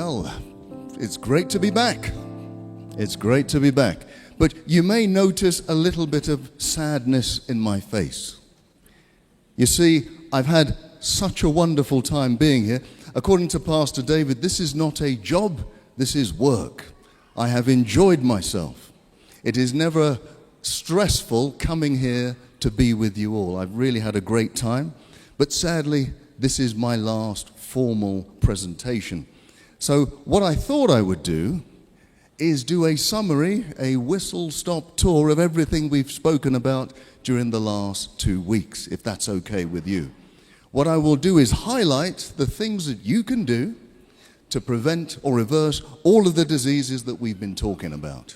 Well, it's great to be back. It's great to be back. But you may notice a little bit of sadness in my face. You see, I've had such a wonderful time being here. According to Pastor David, this is not a job, this is work. I have enjoyed myself. It is never stressful coming here to be with you all. I've really had a great time. But sadly, this is my last formal presentation. So what I thought I would do is do a summary, a whistle-stop tour of everything we've spoken about during the last 2 weeks, if that's okay with you. What I will do is highlight the things that you can do to prevent or reverse all of the diseases that we've been talking about.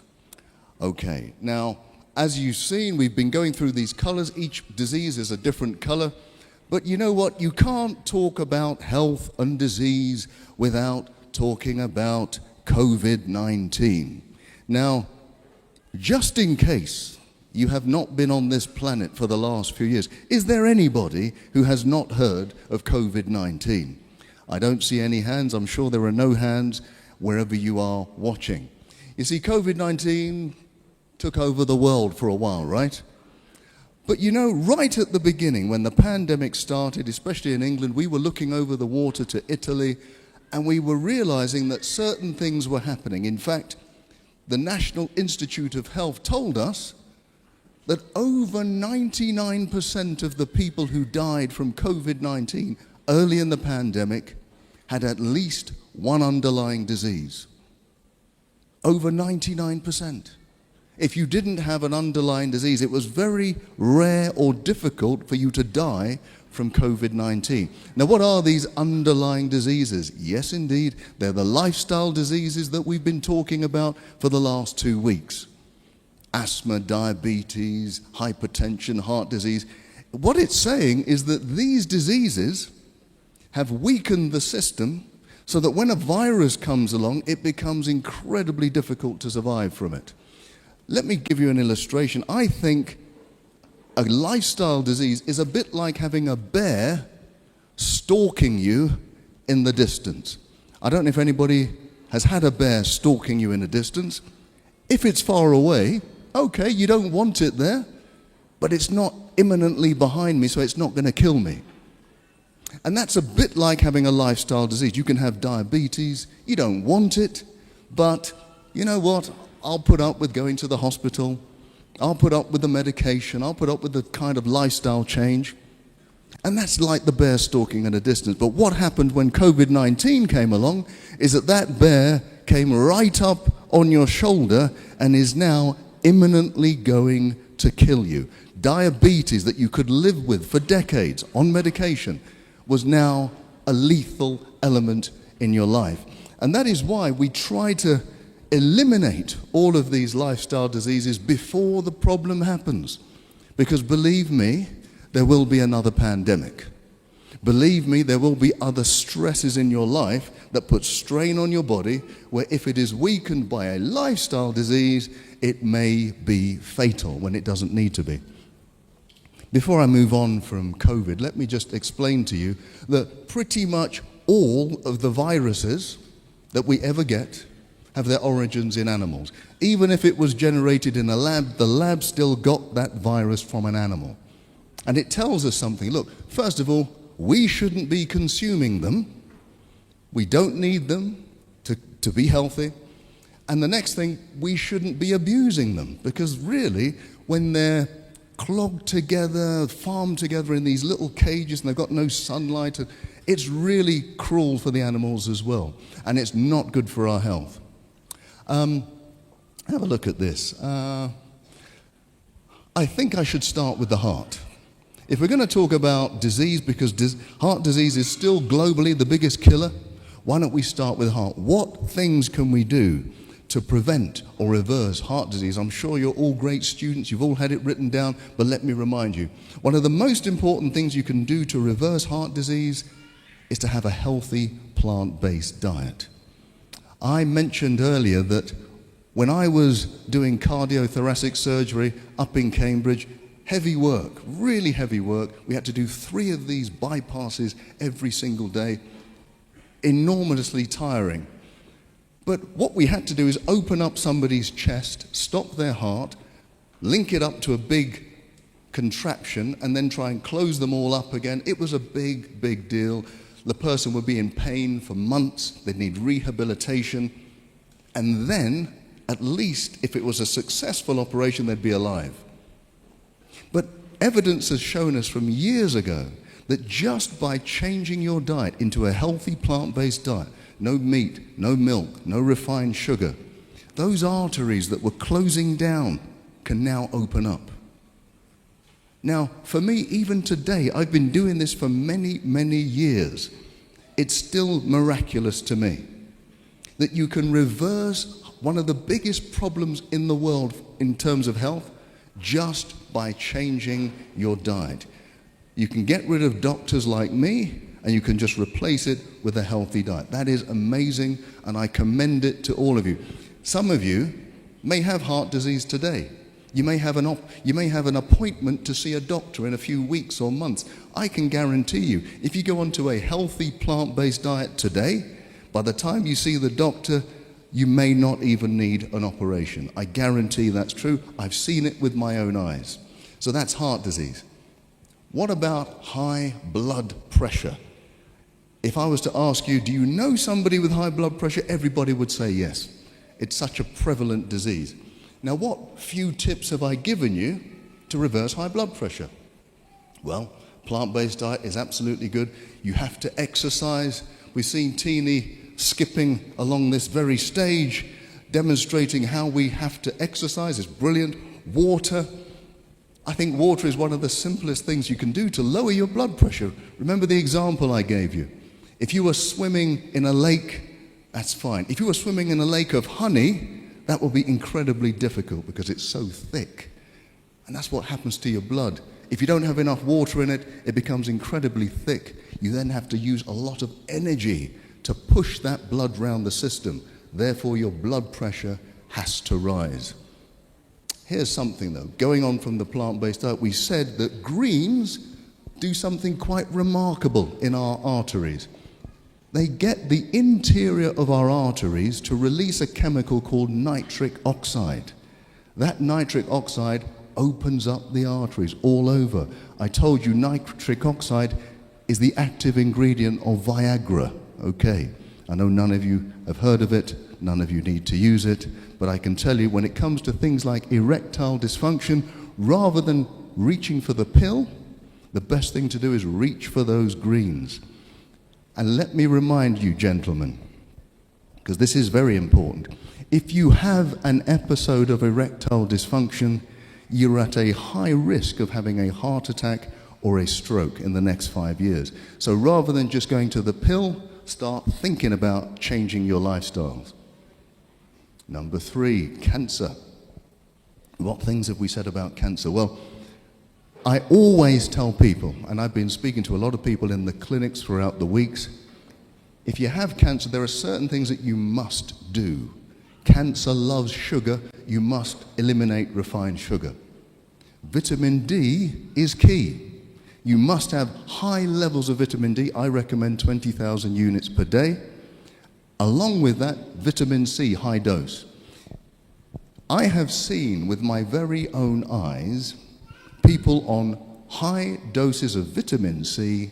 Okay, now, as you've seen, we've been going through these colors. Each disease is a different color. But you know what? You can't talk about health and disease without talking about COVID-19. Now, just in case you have not been on this planet for the last few years, is there anybody who has not heard of COVID-19? I don't see any hands. I'm sure there are no hands wherever you are watching. You see, COVID-19 took over the world for a while, right? But you know, right at the beginning, when the pandemic started, especially in England, we were looking over the water to Italy, and we were realizing that certain things were happening. In fact, the National Institute of Health told us that over 99% of the people who died from COVID-19 early in the pandemic had at least one underlying disease. Over 99%. If you didn't have an underlying disease, it was very rare or difficult for you to die from COVID-19. Now, what are these underlying diseases? Yes, indeed, they're the lifestyle diseases that we've been talking about for the last 2 weeks. Asthma, diabetes, hypertension, heart disease. What it's saying is that these diseases have weakened the system so that when a virus comes along, it becomes incredibly difficult to survive from it. Let me give you an illustration. I think a lifestyle disease is a bit like having a bear stalking you in the distance. I don't know if anybody has had a bear stalking you in the distance. If it's far away, okay, you don't want it there, but it's not imminently behind me, so it's not going to kill me. And that's a bit like having a lifestyle disease. You can have diabetes, you don't want it, but you know what? I'll put up with going to the hospital. I'll put up with the medication. I'll put up with the kind of lifestyle change. And that's like the bear stalking at a distance. But what happened when COVID-19 came along is that bear came right up on your shoulder and is now imminently going to kill you. Diabetes that you could live with for decades on medication was now a lethal element in your life. And that is why we try to eliminate all of these lifestyle diseases before the problem happens. Because believe me, there will be another pandemic. Believe me, there will be other stresses in your life that put strain on your body, where if it is weakened by a lifestyle disease, it may be fatal when it doesn't need to be. Before I move on from COVID, let me just explain to you that pretty much all of the viruses that we ever get have their origins in animals. Even if it was generated in a lab, the lab still got that virus from an animal. And it tells us something. Look, first of all, we shouldn't be consuming them. We don't need them to be healthy. And the next thing, we shouldn't be abusing them, because really, when they're clogged together, farmed together in these little cages and they've got no sunlight, it's really cruel for the animals as well. And it's not good for our health. Have a look at this. I think I should start with the heart. If we're going to talk about disease, because heart disease is still globally the biggest killer, why don't we start with heart? What things can we do to prevent or reverse heart disease? I'm sure you're all great students, you've all had it written down, but let me remind you. One of the most important things you can do to reverse heart disease is to have a healthy plant-based diet. I mentioned earlier that when I was doing cardiothoracic surgery up in Cambridge, heavy work, really heavy work. We had to do 3 of these bypasses every single day. Enormously tiring. But what we had to do is open up somebody's chest, stop their heart, link it up to a big contraption, and then try and close them all up again. It was a big, big deal. The person would be in pain for months. They'd need rehabilitation. And then, at least, if it was a successful operation, they'd be alive. But evidence has shown us from years ago that just by changing your diet into a healthy plant-based diet, no meat, no milk, no refined sugar, those arteries that were closing down can now open up. Now, for me, even today, I've been doing this for many, many years. It's still miraculous to me that you can reverse one of the biggest problems in the world in terms of health just by changing your diet. You can get rid of doctors like me, and you can just replace it with a healthy diet. That is amazing, and I commend it to all of you. Some of you may have heart disease today. You may have an appointment to see a doctor in a few weeks or months. I can guarantee you, if you go onto a healthy plant-based diet today, by the time you see the doctor, you may not even need an operation. I guarantee that's true. I've seen it with my own eyes. So that's heart disease. What about high blood pressure? If I was to ask you, do you know somebody with high blood pressure? Everybody would say yes. It's such a prevalent disease. Now, what few tips have I given you to reverse high blood pressure? Well, plant-based diet is absolutely good. You have to exercise. We've seen Teeny skipping along this very stage, demonstrating how we have to exercise. It's brilliant. Water. I think water is one of the simplest things you can do to lower your blood pressure. Remember the example I gave you. If you were swimming in a lake, that's fine. If you were swimming in a lake of honey, that will be incredibly difficult because it's so thick. And that's what happens to your blood. If you don't have enough water in it, it becomes incredibly thick. You then have to use a lot of energy to push that blood round the system. Therefore, your blood pressure has to rise. Here's something though, going on from the plant-based diet, we said that greens do something quite remarkable in our arteries. They get the interior of our arteries to release a chemical called nitric oxide. That nitric oxide opens up the arteries all over. I told you nitric oxide is the active ingredient of Viagra. Okay, I know none of you have heard of it, none of you need to use it, but I can tell you when it comes to things like erectile dysfunction, rather than reaching for the pill, the best thing to do is reach for those greens. And let me remind you, gentlemen, because this is very important, if you have an episode of erectile dysfunction, you're at a high risk of having a heart attack or a stroke in the next 5 years. So rather than just going to the pill, start thinking about changing your lifestyles. Number 3, cancer. What things have we said about cancer? Well, I always tell people, and I've been speaking to a lot of people in the clinics throughout the weeks, if you have cancer, there are certain things that you must do. Cancer loves sugar. You must eliminate refined sugar. Vitamin D is key. You must have high levels of vitamin D. I recommend 20,000 units per day. Along with that, vitamin C, high dose. I have seen with my very own eyes people on high doses of vitamin C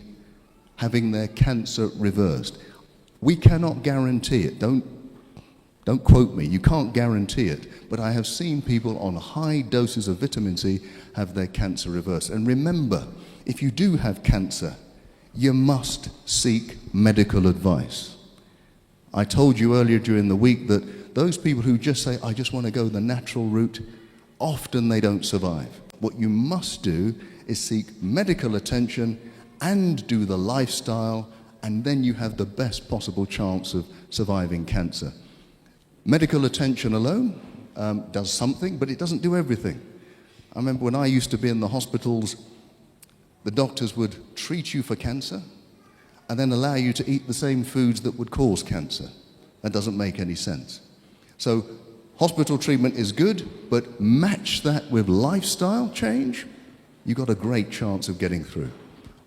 having their cancer reversed. We cannot guarantee it. Don't quote me. You can't guarantee it. But I have seen people on high doses of vitamin C have their cancer reversed. And remember, if you do have cancer, you must seek medical advice. I told you earlier during the week that those people who just say, I just want to go the natural route, often they don't survive. What you must do is seek medical attention and do the lifestyle, and then you have the best possible chance of surviving cancer. Medical attention alone does something, but it doesn't do everything. I remember when I used to be in the hospitals, the doctors would treat you for cancer and then allow you to eat the same foods that would cause cancer. That doesn't make any sense. So hospital treatment is good, but match that with lifestyle change, you've got a great chance of getting through,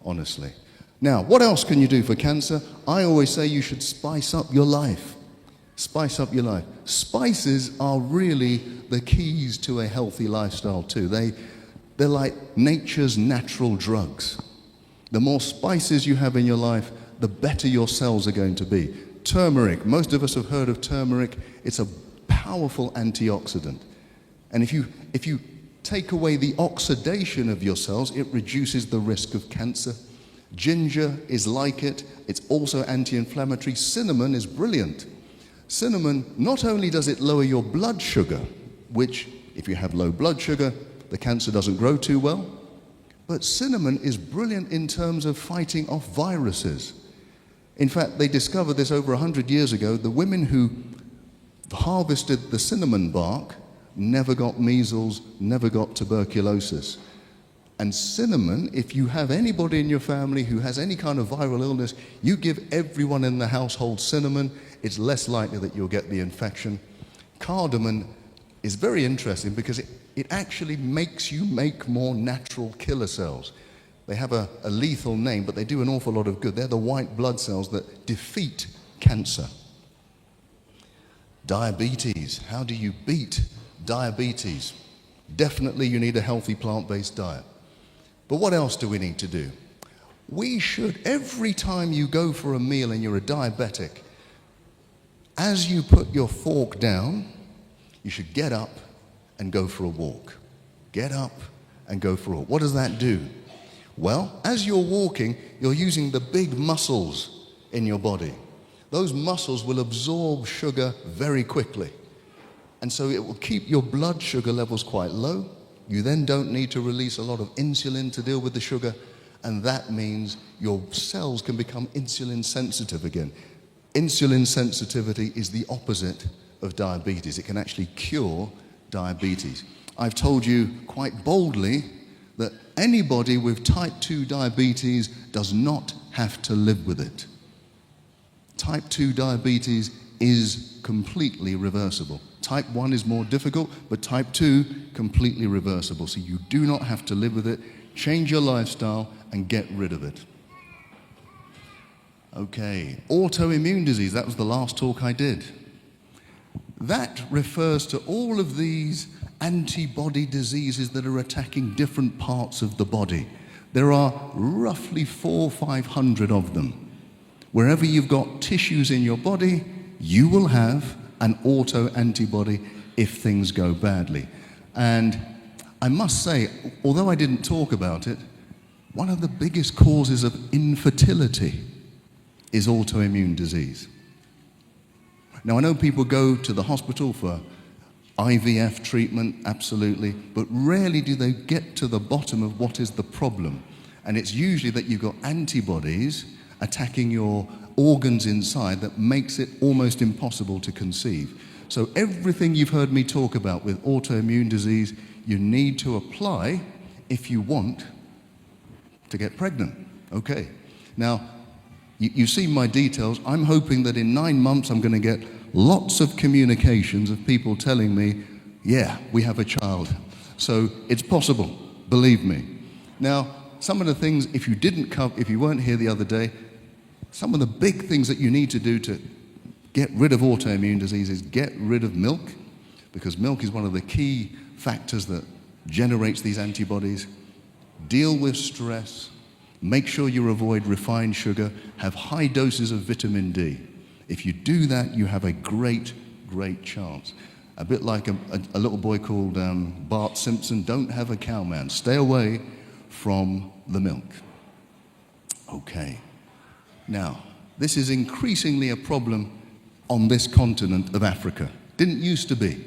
honestly. Now, what else can you do for cancer? I always say you should spice up your life. Spice up your life. Spices are really the keys to a healthy lifestyle too. They're like nature's natural drugs. The more spices you have in your life, the better your cells are going to be. Turmeric, most of us have heard of turmeric. It's a powerful antioxidant. And if you take away the oxidation of your cells, it reduces the risk of cancer. Ginger is like it. It's also anti-inflammatory. Cinnamon is brilliant. Cinnamon, not only does it lower your blood sugar, which if you have low blood sugar, the cancer doesn't grow too well, but cinnamon is brilliant in terms of fighting off viruses. In fact, they discovered this over 100 years ago. The women who harvested the cinnamon bark never got measles, never got tuberculosis. And cinnamon, if you have anybody in your family who has any kind of viral illness, you give everyone in the household cinnamon, it's less likely that you'll get the infection. Cardamom is very interesting because it actually makes you make more natural killer cells. They have a lethal name, but they do an awful lot of good. They're the white blood cells that defeat cancer. Diabetes. How do you beat diabetes? Definitely you need a healthy plant-based diet. But what else do we need to do? We should, every time you go for a meal and you're a diabetic, as you put your fork down, you should get up and go for a walk. Get up and go for a walk. What does that do? Well, as you're walking, you're using the big muscles in your body. Those muscles will absorb sugar very quickly. And so it will keep your blood sugar levels quite low. You then don't need to release a lot of insulin to deal with the sugar, and that means your cells can become insulin sensitive again. Insulin sensitivity is the opposite of diabetes. It can actually cure diabetes. I've told you quite boldly that anybody with type 2 diabetes does not have to live with it. Type 2 diabetes is completely reversible. Type 1 is more difficult, but type 2, completely reversible. So you do not have to live with it. Change your lifestyle and get rid of it. Okay, autoimmune disease, that was the last talk I did. That refers to all of these antibody diseases that are attacking different parts of the body. There are roughly 400 or 500 of them. Wherever you've got tissues in your body, you will have an auto-antibody if things go badly. And I must say, although I didn't talk about it, one of the biggest causes of infertility is autoimmune disease. Now, I know people go to the hospital for IVF treatment, absolutely, but rarely do they get to the bottom of what is the problem. And it's usually that you've got antibodies attacking your organs inside that makes it almost impossible to conceive. So everything you've heard me talk about with autoimmune disease, you need to apply if you want to get pregnant. Okay. Now, you've seen my details. I'm hoping that in 9 months I'm going to get lots of communications of people telling me, yeah, we have a child. So it's possible, believe me. Now, some of the things, if you weren't here the other day, some of the big things that you need to do to get rid of autoimmune disease is get rid of milk, because milk is one of the key factors that generates these antibodies. Deal with stress. Make sure you avoid refined sugar. Have high doses of vitamin D. If you do that, you have a great, great chance. A bit like a little boy called Bart Simpson, don't have a cow, man. Stay away from the milk. Okay. Now, this is increasingly a problem on this continent of Africa. Didn't used to be.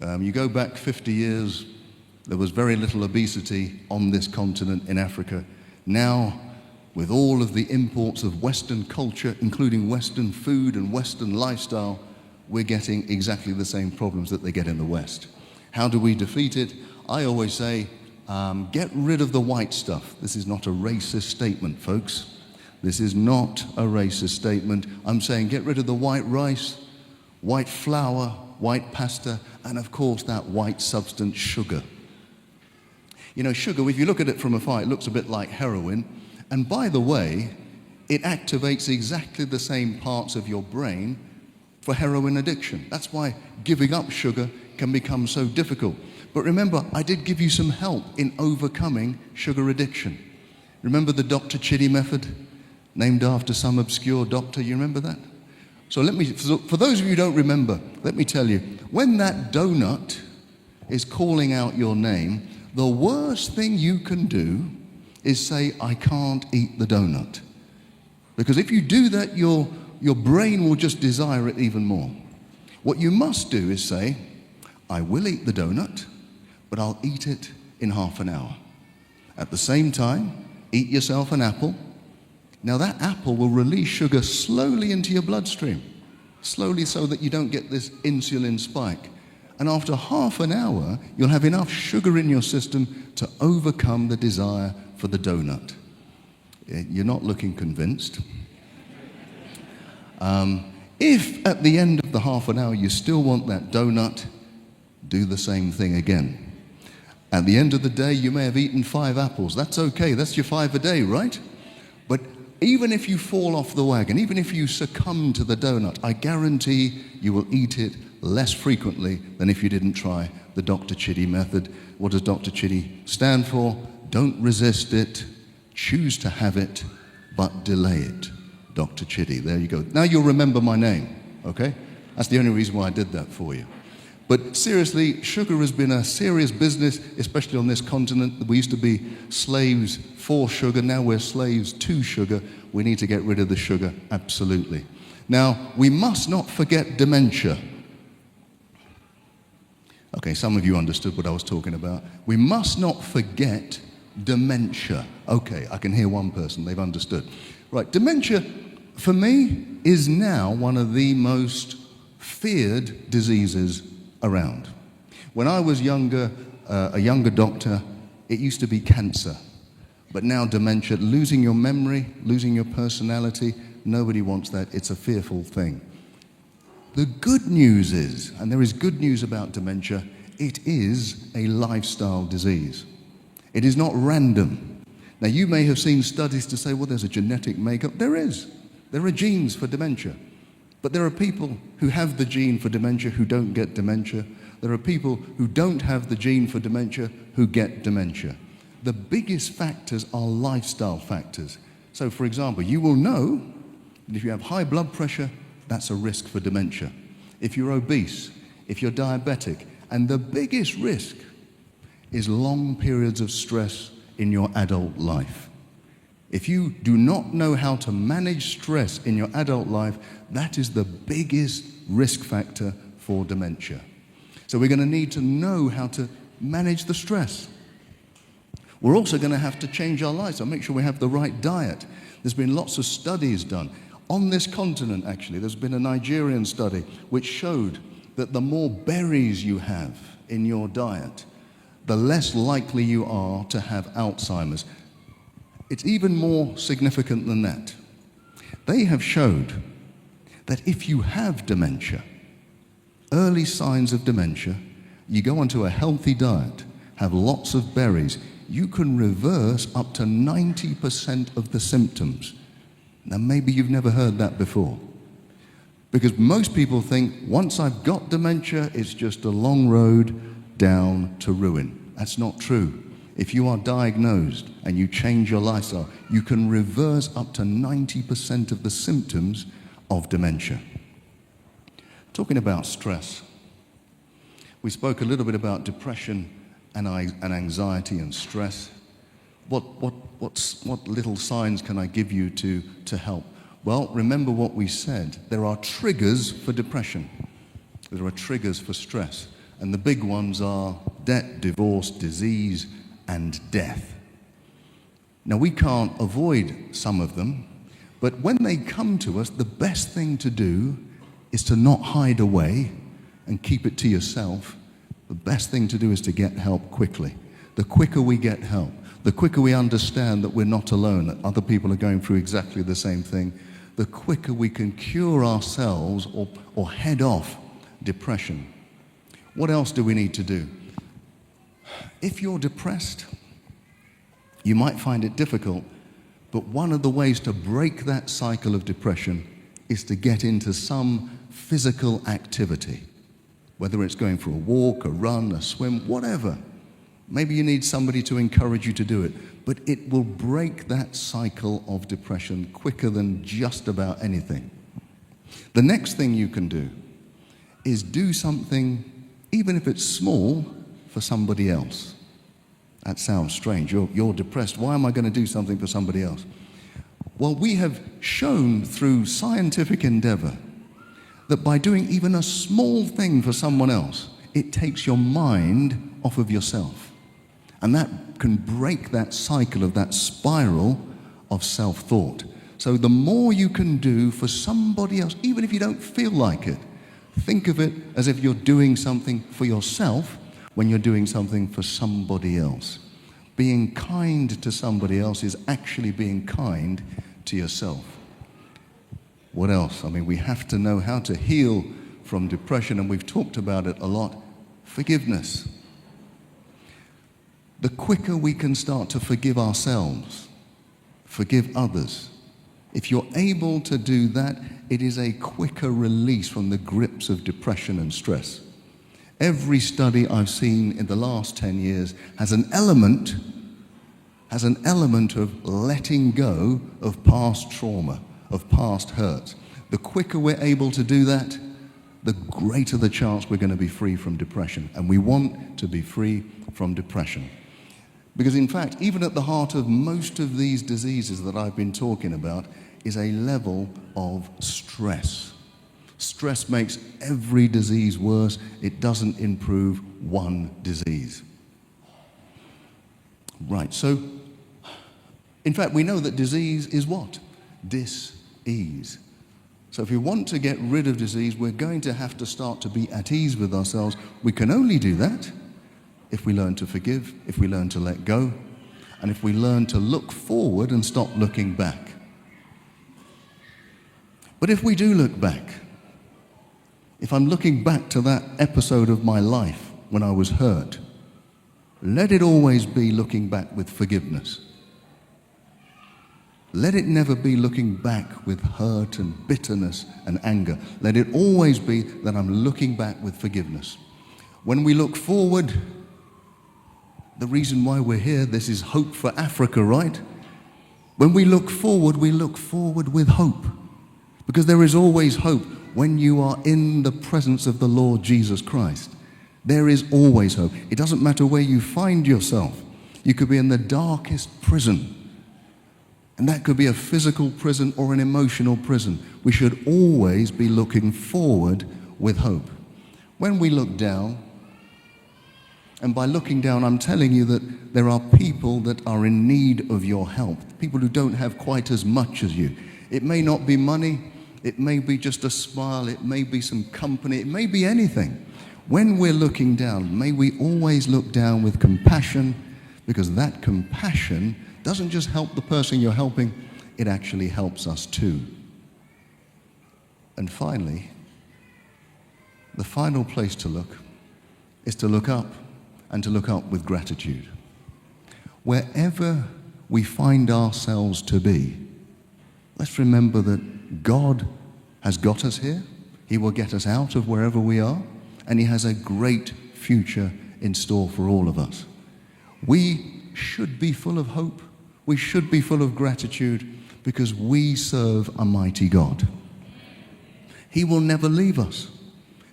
You go back 50 years, there was very little obesity on this continent in Africa. Now, with all of the imports of Western culture, including Western food and Western lifestyle, we're getting exactly the same problems that they get in the West. How do we defeat it? I always say, get rid of the white stuff. This is not a racist statement, folks. This is not a racist statement. I'm saying get rid of the white rice, white flour, white pasta, and of course that white substance, sugar. You know, sugar, if you look at it from afar, it looks a bit like heroin. And by the way, it activates exactly the same parts of your brain for heroin addiction. That's why giving up sugar can become so difficult. But remember, I did give you some help in overcoming sugar addiction. Remember the Dr. Chitty method, named after some obscure doctor? You remember that? So for those of you who don't remember, let me tell you, when that donut is calling out your name, the worst thing you can do is say, I can't eat the donut. Because if you do that, your brain will just desire it even more. What you must do is say, I will eat the donut, but I'll eat it in half an hour. At the same time, eat yourself an apple. Now that apple will release sugar slowly into your bloodstream, slowly so that you don't get this insulin spike. And after half an hour, you'll have enough sugar in your system to overcome the desire for the donut. You're not looking convinced. If at the end of the half an hour you still want that donut, do the same thing again. At the end of the day, you may have eaten 5 apples. That's okay. That's your 5 a day, right? But even if you fall off the wagon, even if you succumb to the donut, I guarantee you will eat it less frequently than if you didn't try the Dr. Chitty method. What does Dr. Chitty stand for? Don't resist it, choose to have it, but delay it. Dr. Chitty, there you go. Now you'll remember my name, okay? That's the only reason why I did that for you. But seriously, sugar has been a serious business, especially on this continent. We used to be slaves for sugar, now we're slaves to sugar. We need to get rid of the sugar, absolutely. Now, we must not forget dementia. Okay, some of you understood what I was talking about. We must not forget dementia. Okay, I can hear one person, they've understood. Right, dementia, for me, is now one of the most feared diseases around. When I was younger, a younger doctor, it used to be cancer. But now dementia, losing your memory, losing your personality, nobody wants that. It's a fearful thing. The good news is, and there is good news about dementia, it is a lifestyle disease. It is not random. Now you may have seen studies to say, well, there's a genetic makeup. There is. There are genes for dementia. But there are people who have the gene for dementia who don't get dementia. There are people who don't have the gene for dementia who get dementia. The biggest factors are lifestyle factors. So for example, you will know that if you have high blood pressure, that's a risk for dementia. If you're obese, if you're diabetic, and the biggest risk is long periods of stress in your adult life. If you do not know how to manage stress in your adult life, that is the biggest risk factor for dementia. So we're going to need to know how to manage the stress. We're also going to have to change our lives, so make sure we have the right diet. There's been lots of studies done. On this continent, actually, there's been a Nigerian study which showed that the more berries you have in your diet, the less likely you are to have Alzheimer's. It's even more significant than that. They have showed that if you have dementia, early signs of dementia, you go onto a healthy diet, have lots of berries, you can reverse up to 90% of the symptoms. Now maybe you've never heard that before. Because most people think, once I've got dementia, it's just a long road down to ruin. That's not true. If you are diagnosed and you change your lifestyle, you can reverse up to 90% of the symptoms of dementia. Talking about stress, we spoke a little bit about depression and anxiety and stress. What little signs can I give you to help? Well, remember what we said. There are triggers for depression. There are triggers for stress. And the big ones are debt, divorce, disease, and death. Now, we can't avoid some of them, but when they come to us, the best thing to do is to not hide away and keep it to yourself. The best thing to do is to get help quickly. The quicker we get help, the quicker we understand that we're not alone, that other people are going through exactly the same thing, the quicker we can cure ourselves or head off depression. What else do we need to do? If you're depressed, you might find it difficult, but one of the ways to break that cycle of depression is to get into some physical activity, whether it's going for a walk, a run, a swim, whatever. Maybe you need somebody to encourage you to do it, but it will break that cycle of depression quicker than just about anything. The next thing you can do is do something, even if it's small, for somebody else. That sounds strange. You're depressed. Why am I going to do something for somebody else? Well, we have shown through scientific endeavor that by doing even a small thing for someone else, it takes your mind off of yourself. And that can break that cycle of that spiral of self-thought. So the more you can do for somebody else, even if you don't feel like it, think of it as if you're doing something for yourself when you're doing something for somebody else. Being kind to somebody else is actually being kind to yourself. What else? I mean, we have to know how to heal from depression, and we've talked about it a lot. Forgiveness. The quicker we can start to forgive ourselves, forgive others, if you're able to do that, it is a quicker release from the grips of depression and stress. Every study I've seen in the last 10 years has an element of letting go of past trauma, of past hurt. The quicker we're able to do that, the greater the chance we're going to be free from depression. And we want to be free from depression. Because in fact, even at the heart of most of these diseases that I've been talking about is a level of stress. Stress makes every disease worse. It doesn't improve one disease. Right, so in fact, we know that disease is what? Dis-ease. So if we want to get rid of disease, we're going to have to start to be at ease with ourselves. We can only do that if we learn to forgive, if we learn to let go, and if we learn to look forward and stop looking back. But if we do look back, if I'm looking back to that episode of my life when I was hurt, let it always be looking back with forgiveness. Let it never be looking back with hurt and bitterness and anger. Let it always be that I'm looking back with forgiveness. When we look forward, the reason why we're here, this is hope for Africa, right? When we look forward with hope. Because there is always hope when you are in the presence of the Lord Jesus Christ. There is always hope. It doesn't matter where you find yourself. You could be in the darkest prison. And that could be a physical prison or an emotional prison. We should always be looking forward with hope. When we look down, and by looking down, I'm telling you that there are people that are in need of your help, people who don't have quite as much as you. It may not be money, it may be just a smile, it may be some company, it may be anything. When we're looking down, may we always look down with compassion, because that compassion doesn't just help the person you're helping, it actually helps us too. And finally, the final place to look is to look up, and to look up with gratitude. Wherever we find ourselves to be, let's remember that God has got us here. He will get us out of wherever we are, and He has a great future in store for all of us. We should be full of hope. We should be full of gratitude, because we serve a mighty God. He will never leave us.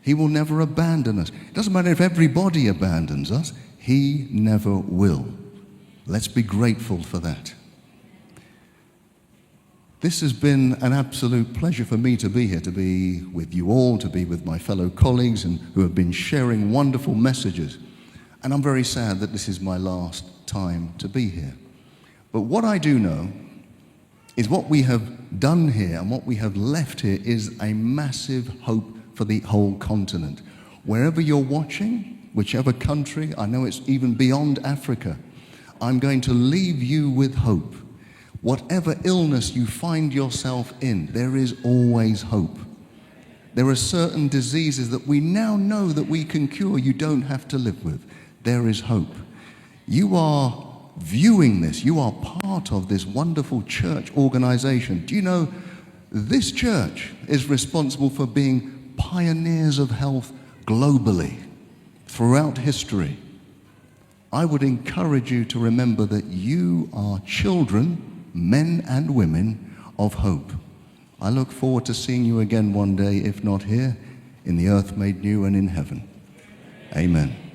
He will never abandon us. It doesn't matter if everybody abandons us. He never will. Let's be grateful for that. This has been an absolute pleasure for me to be here, to be with you all, to be with my fellow colleagues and who have been sharing wonderful messages. And I'm very sad that this is my last time to be here. But what I do know is what we have done here and what we have left here is a massive hope for the whole continent. Wherever you're watching, whichever country, I know it's even beyond Africa, I'm going to leave you with hope. Whatever illness you find yourself in, there is always hope. There are certain diseases that we now know that we can cure, you don't have to live with. There is hope. You are viewing this, you are part of this wonderful church organization. Do you know this church is responsible for being pioneers of health globally throughout history. I would encourage you to remember that you are children, men and women, of hope. I look forward to seeing you again one day, if not here, in the earth made new and in heaven. Amen.